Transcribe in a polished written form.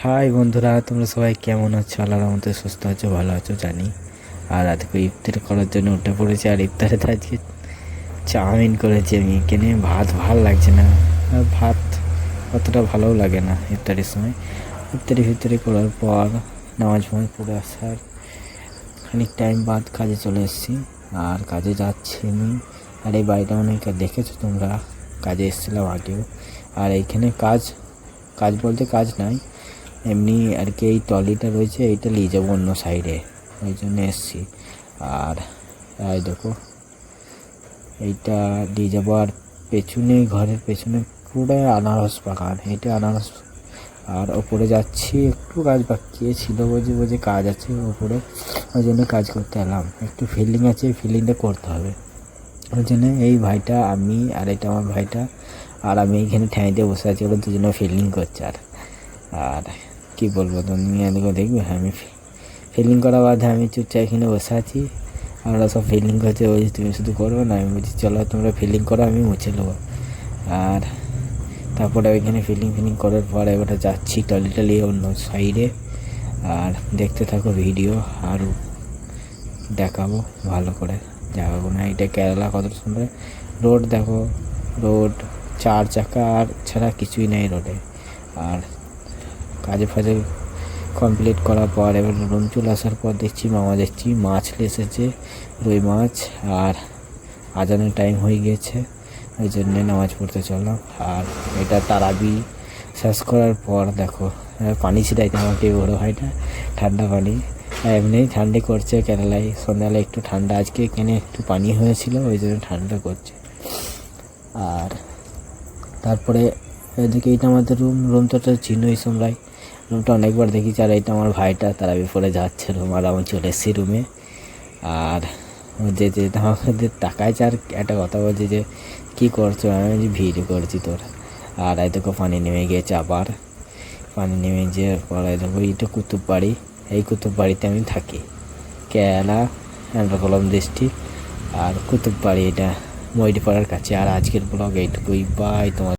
High বন্ধুরা, তোমরা সবাই কেমন আছো? আল্লাহর রহমতে সুস্থ আছো, ভালো আছো জানি। আর আজকে ইফতার করার জন্য উঠে পড়েছি। আর ইফতারে তো আজকে চাউমিন করেছি আমি এখানে। ভাত ভাল লাগছে না, আর ভাত অতটা ভালোও লাগে না ইফতারের সময়। ইফতারি করার পর নামাজ পড়ে আসার খানিক টাইম বাদ কাজে চলে এসেছি। আর কাজে যাচ্ছি আমি। আর এই বাড়িটা অনেক দেখেছো তোমরা, কাজে এসেছিলাম আগেও। আর এইখানে কাজ কাজ বলতে কাজ নাই, এমনি আর কি। এই ট্রলিটা রয়েছে, এইটা নিয়ে যাবো অন্য সাইডে, ওই জন্য এসছি। আর এই দেখো, এইটা নিয়ে যাবো। আর পেছনে, ঘরের পেছনে পুরো আনারস বাগান, এইটা আনারস। আর ওপরে যাচ্ছি, একটু কাজ বাকি ছিল, বুঝে কাজ আছে ওপরে, ওই জন্য কাজ করতে এলাম। একটু ফিল্ডিং আছে, ফিল্ডিংটা করতে হবে। ওই জন্য এই ভাইটা, আমি আর এটা আমার ভাইটা, আর আমি এইখানে ঠ্যাঁ দিয়ে বসে আছি, ওরা দুজনে ফিল্ডিং করছে। আর কী বলবো, তুমি এদিকে দেখবে। আমি ফিল্ডিং করা বাদে আমি চুপচাপ এখানে বসে আছি, আমরা সব ফিল্ডিং করছে। ওই তুমি শুধু করবে না, আমি বলছি চলো তোমরা ফিল্ডিং করো, আমি মুছে নেবো। আর তারপরে ওইখানে ফিল্ডিং করার পর এবারে যাচ্ছি টলি অন্য সাইডে। আর দেখতে থাকো ভিডিও, আর দেখাবো ভালো করে জায়গাগুলো। এটা কেরালা, কত সুন্দর রোড দেখো। রোড 4 চাকা আর ছাড়া কিছুই নেই রোডে। আর কাজে ফাজে কমপ্লিট করার পর এবার রুম চলে আসার পর দেখছি মাছ এসেছে, রুই মাছ। আর আজানের টাইম হয়ে গিয়েছে, ওই জন্যে নামাজ পড়তে চললাম। আর এটা তারাবি শেষ করার পর দেখো পানি ছিটাইতে আমাকে বড়ো ভাইটা, ঠান্ডা পানি। এমনি ঠান্ডা করছে কেরালায়, সন্ধ্যাবেলা একটু ঠান্ডা। আজকে এখানে একটু পানি হয়েছিল, ওই জন্য ঠান্ডা করছে। আর তারপরে এদিকে এইটা আমাদের রুমটা চিনোই তোমরাই, রুমটা অনেকবার দেখেছি। আর এইটা আমার ভাইটা তারাবি পরে যাচ্ছে রুম, আর আমি চলে এসেছি রুমে। আর যে আমাদের তাকাইছে, আর একটা কথা বলছে যে কী করছো, আমি যে ভিডিও করছি তোর। আর এই দেখো পানি নেমে গিয়েছে, আবার পানি নেমে যে পরে দেখো এইটা কুতুববাড়ি। এই কুতুববাড়িতে আমি থাকি, কেরালা এর্নাকুলাম ডিস্ট্রিক্ট। আর কুতুববাড়ি এটা ময়ূরপাড়ার কাছে। আর আজকের ব্লগ এইটুকুই, বাই। তোমার